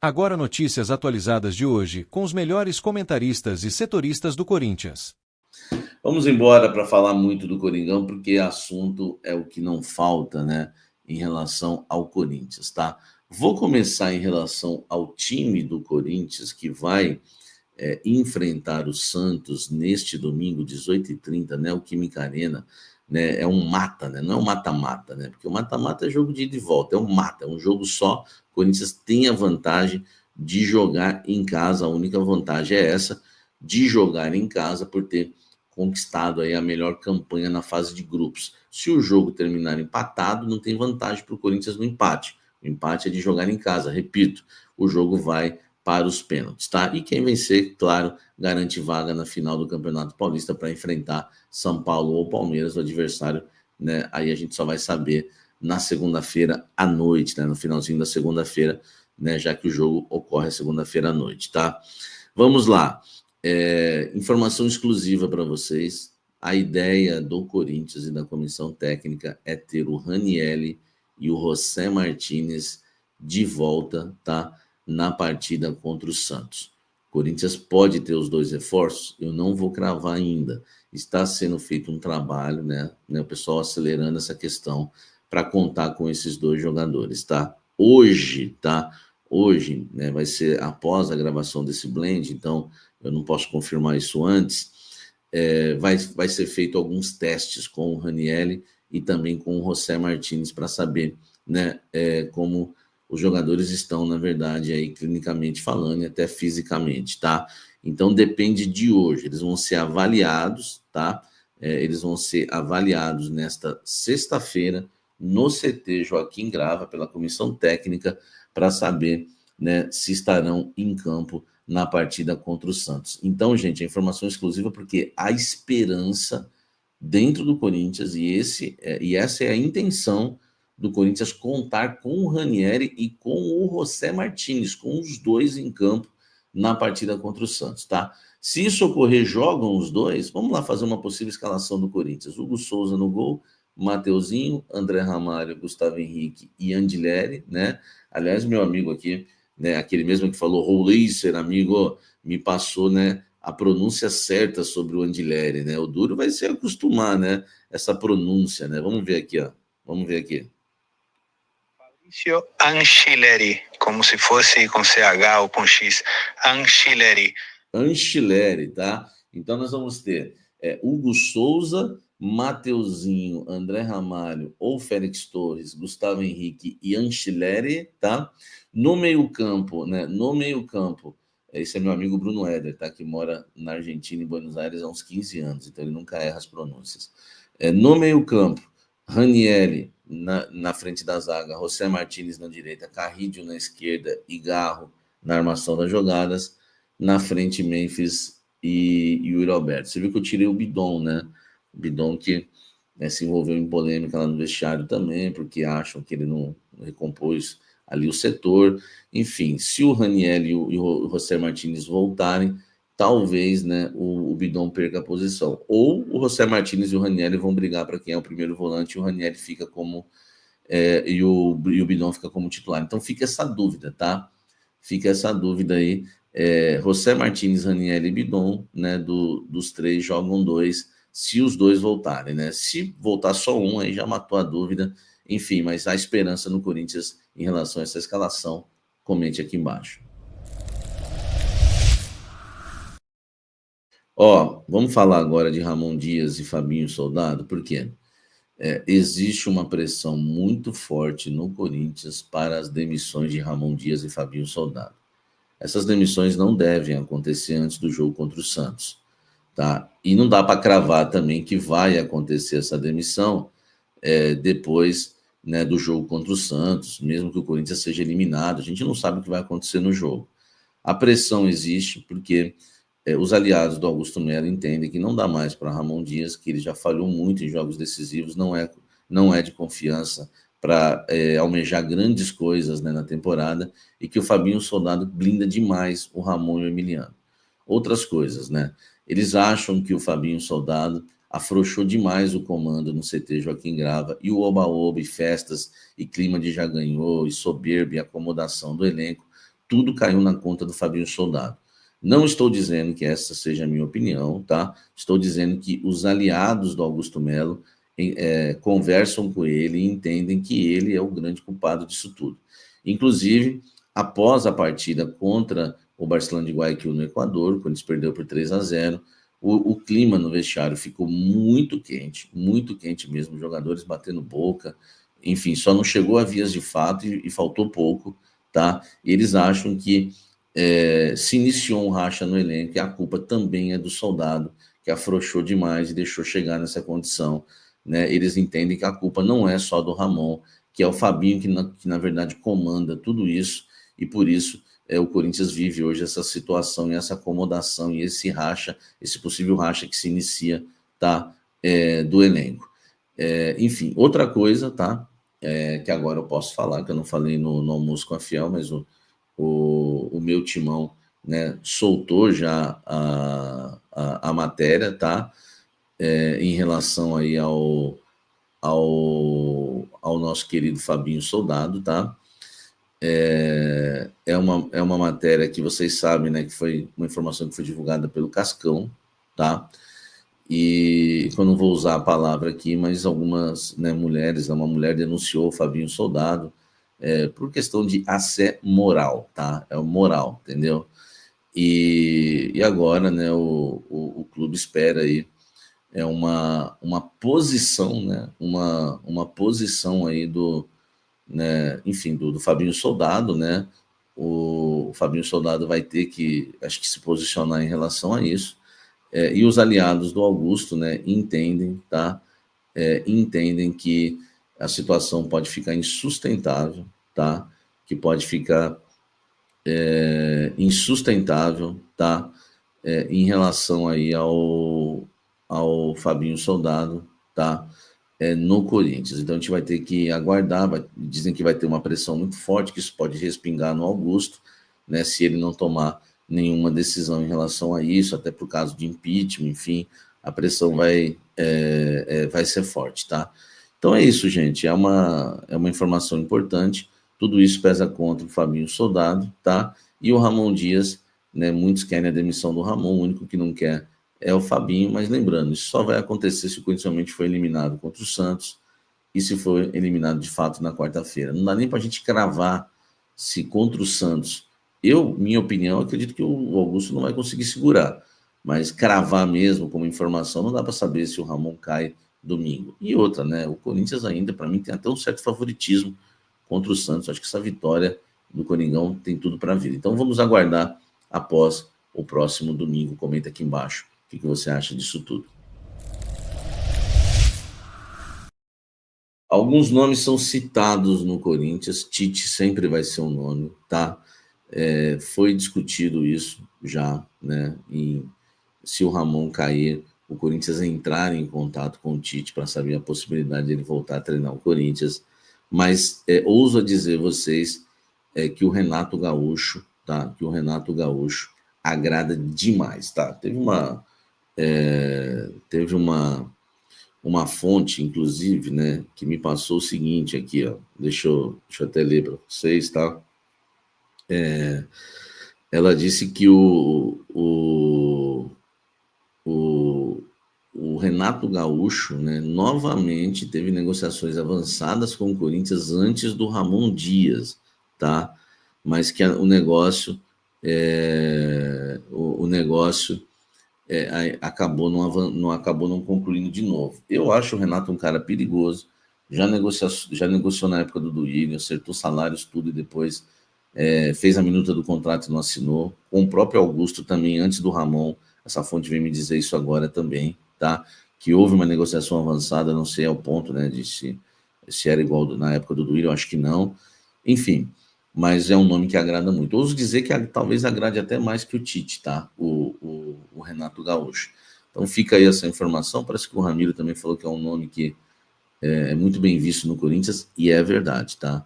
Agora notícias atualizadas de hoje, com os melhores comentaristas e setoristas do Corinthians. Vamos embora para falar muito do Coringão, porque assunto é o que não falta, né, em relação ao Corinthians, tá? Vou começar em relação ao time do Corinthians, que vai enfrentar o Santos neste domingo, 18h30, né, o Química Arena, né, é um mata, né, não é um mata-mata, né, porque o mata-mata é jogo de ida e volta, é um mata, é um jogo só. O Corinthians tem a vantagem de jogar em casa, a única vantagem é essa, de jogar em casa, por ter conquistado aí a melhor campanha na fase de grupos. Se o jogo terminar empatado, não tem vantagem para o Corinthians no empate. O empate é de jogar em casa, repito, o jogo vai para os pênaltis, tá? E quem vencer, claro, garante vaga na final do Campeonato Paulista para enfrentar São Paulo ou Palmeiras, o adversário, né? Aí a gente só vai saber na segunda-feira à noite, né? No finalzinho da segunda-feira, né? Já que o jogo ocorre segunda-feira à noite, tá? Vamos lá. Informação exclusiva para vocês. A ideia do Corinthians e da comissão técnica é ter o Ranielli e o José Martínez de volta, tá? Na partida contra o Santos. O Corinthians pode ter os dois reforços? Eu não vou cravar ainda. Está sendo feito um trabalho, né? O pessoal acelerando essa questão para contar com esses dois jogadores, tá? Hoje, né, vai ser após a gravação desse blend, então eu não posso confirmar isso antes. Vai ser feito alguns testes com o Ranielli e também com o José Martínez para saber, né, como os jogadores estão, na verdade, aí clinicamente falando e até fisicamente, tá? Então depende de hoje. Eles vão ser avaliados, tá? Eles vão ser avaliados nesta sexta-feira no CT Joaquim Grava pela comissão técnica para saber, né, se estarão em campo na partida contra o Santos. Então, gente, a informação exclusiva porque a esperança dentro do Corinthians e essa é a intenção do Corinthians, contar com o Ranieri e com o José Martínez, com os dois em campo na partida contra o Santos, tá? Se isso ocorrer, jogam os dois, vamos lá fazer uma possível escalação do Corinthians. Hugo Souza no gol, Mateuzinho, André Ramalho, Gustavo Henrique e Andileri, né? Aliás, meu amigo aqui, né, aquele mesmo que falou, Rouleiser, amigo, me passou, né, a pronúncia certa sobre o Andileri, né? O duro vai se acostumar, né, essa pronúncia, né? Vamos ver aqui, ó. Vamos ver aqui. Anchileri, como se fosse com CH ou com X. Anchileri. Anchileri, tá? Então nós vamos ter Hugo Souza, Mateuzinho, André Ramalho ou Félix Torres, Gustavo Henrique e Anchileri, tá? No meio-campo, né? No meio-campo, esse é meu amigo Bruno Éder, tá? Que mora na Argentina, em Buenos Aires, há uns 15 anos, então ele nunca erra as pronúncias. No meio-campo, Ranieri na frente da zaga, José Martínez na direita, Carrillo na esquerda e Garro na armação das jogadas. Na frente, Memphis e Yuri Alberto. Você viu que eu tirei o Bidon, né? O Bidon que, né, se envolveu em polêmica lá no vestiário também, porque acham que ele não recompôs ali o setor. Enfim, se o Raniel e o José Martínez voltarem, talvez, né, o Bidon perca a posição. Ou o José Martínez e o Raniel vão brigar para quem é o primeiro volante e o Raniel fica como... e o Bidon fica como titular. Então fica essa dúvida, tá? Fica essa dúvida aí. José Martínez, Raniel e Bidon, né, dos três jogam dois, se os dois voltarem, né? Se voltar só um, aí já matou a dúvida. Enfim, mas há esperança no Corinthians em relação a essa escalação. Comente aqui embaixo. Vamos falar agora de Ramon Dias e Fabinho Soldado, por quê? Existe uma pressão muito forte no Corinthians para as demissões de Ramon Dias e Fabinho Soldado. Essas demissões não devem acontecer antes do jogo contra o Santos, tá? E não dá para cravar também que vai acontecer essa demissão depois, né, do jogo contra o Santos, mesmo que o Corinthians seja eliminado. A gente não sabe o que vai acontecer no jogo. A pressão existe porque os aliados do Augusto Melo entendem que não dá mais para Ramon Dias, que ele já falhou muito em jogos decisivos, não é de confiança para almejar grandes coisas, né, na temporada, e que o Fabinho Soldado blinda demais o Ramon e o Emiliano. Outras coisas, né? Eles acham que o Fabinho Soldado afrouxou demais o comando no CT Joaquim Grava, e o oba-oba, e festas, e clima de já ganhou, e soberba, e acomodação do elenco, tudo caiu na conta do Fabinho Soldado. Não estou dizendo que essa seja a minha opinião, tá? Estou dizendo que os aliados do Augusto Melo conversam com ele e entendem que ele é o grande culpado disso tudo. Inclusive, após a partida contra o Barcelona de Guayaquil no Equador, quando eles perdeu por 3-0, o clima no vestiário ficou muito quente mesmo, jogadores batendo boca, enfim, só não chegou a vias de fato e faltou pouco, tá? E eles acham que se iniciou um racha no elenco e a culpa também é do Soldado, que afrouxou demais e deixou chegar nessa condição, né? Eles entendem que a culpa não é só do Ramon, que é o Fabinho que na verdade comanda tudo isso, e por isso o Corinthians vive hoje essa situação e essa acomodação e esse racha, esse possível racha que se inicia, tá, do elenco. Enfim, outra coisa, tá, que agora eu posso falar, que eu não falei no almoço com a Fiel, mas o meu timão, né, soltou já a matéria, tá, em relação aí ao nosso querido Fabinho Soldado, tá? É uma matéria que vocês sabem, né, que foi uma informação que foi divulgada pelo Cascão, tá? E eu não vou usar a palavra aqui, mas algumas, né, mulheres, uma mulher denunciou o Fabinho Soldado por questão de assédio moral, tá? É o moral, entendeu? E agora, né, o clube espera aí uma posição, né, uma posição aí né, enfim, do Fabinho Soldado, né? O Fabinho Soldado vai ter que, acho que, se posicionar em relação a isso. E os aliados do Augusto, né, entendem, tá? Entendem que a situação pode ficar insustentável, tá? Que pode ficar insustentável, tá? Em relação aí ao Fabinho Soldado, tá? No Corinthians. Então a gente vai ter que aguardar, dizem que vai ter uma pressão muito forte, que isso pode respingar no Augusto, né, se ele não tomar nenhuma decisão em relação a isso, até por causa de impeachment, enfim, a pressão vai ser forte, tá? Então é isso, gente, é uma informação importante, tudo isso pesa contra o Fabinho Soldado, tá? E o Ramon Dias, né, muitos querem a demissão do Ramon, o único que não quer é o Fabinho, mas lembrando, isso só vai acontecer se o Corinthians realmente for eliminado contra o Santos e se for eliminado de fato na quarta-feira. Não dá nem para a gente cravar se contra o Santos. Minha opinião, acredito que o Augusto não vai conseguir segurar, mas cravar mesmo como informação, não dá para saber se o Ramon cai domingo. E outra, né? O Corinthians ainda, para mim, tem até um certo favoritismo contra o Santos. Acho que essa vitória do Coringão tem tudo para vir. Então vamos aguardar após o próximo domingo. Comenta aqui embaixo. O que você acha disso tudo? Alguns nomes são citados no Corinthians. Tite sempre vai ser um nome, tá? Foi discutido isso já, né? Se o Ramon cair, o Corinthians entrar em contato com o Tite para saber a possibilidade de ele voltar a treinar o Corinthians. Mas ouso dizer a vocês que o Renato Gaúcho, tá? Que o Renato Gaúcho agrada demais, tá? Teve uma fonte, inclusive, né, que me passou o seguinte aqui, ó, deixa eu até ler para vocês, tá? Ela disse que o Renato Gaúcho, né, novamente teve negociações avançadas com o Corinthians antes do Ramon Dias, tá? Mas que o negócio acabou não concluindo de novo. Eu acho o Renato um cara perigoso, já negociou na época do Duílio, acertou salários, tudo, e depois fez a minuta do contrato e não assinou, com o próprio Augusto também, antes do Ramon, essa fonte vem me dizer isso agora também, tá? Que houve uma negociação avançada, não sei ao ponto, né, de se era igual na época do Duílio, eu acho que não, enfim, mas é um nome que agrada muito. Ouso dizer que talvez agrade até mais que o Tite, tá? O Renato Gaúcho. Então fica aí essa informação. Parece que o Ramiro também falou que é um nome que é muito bem visto no Corinthians, e é verdade, tá?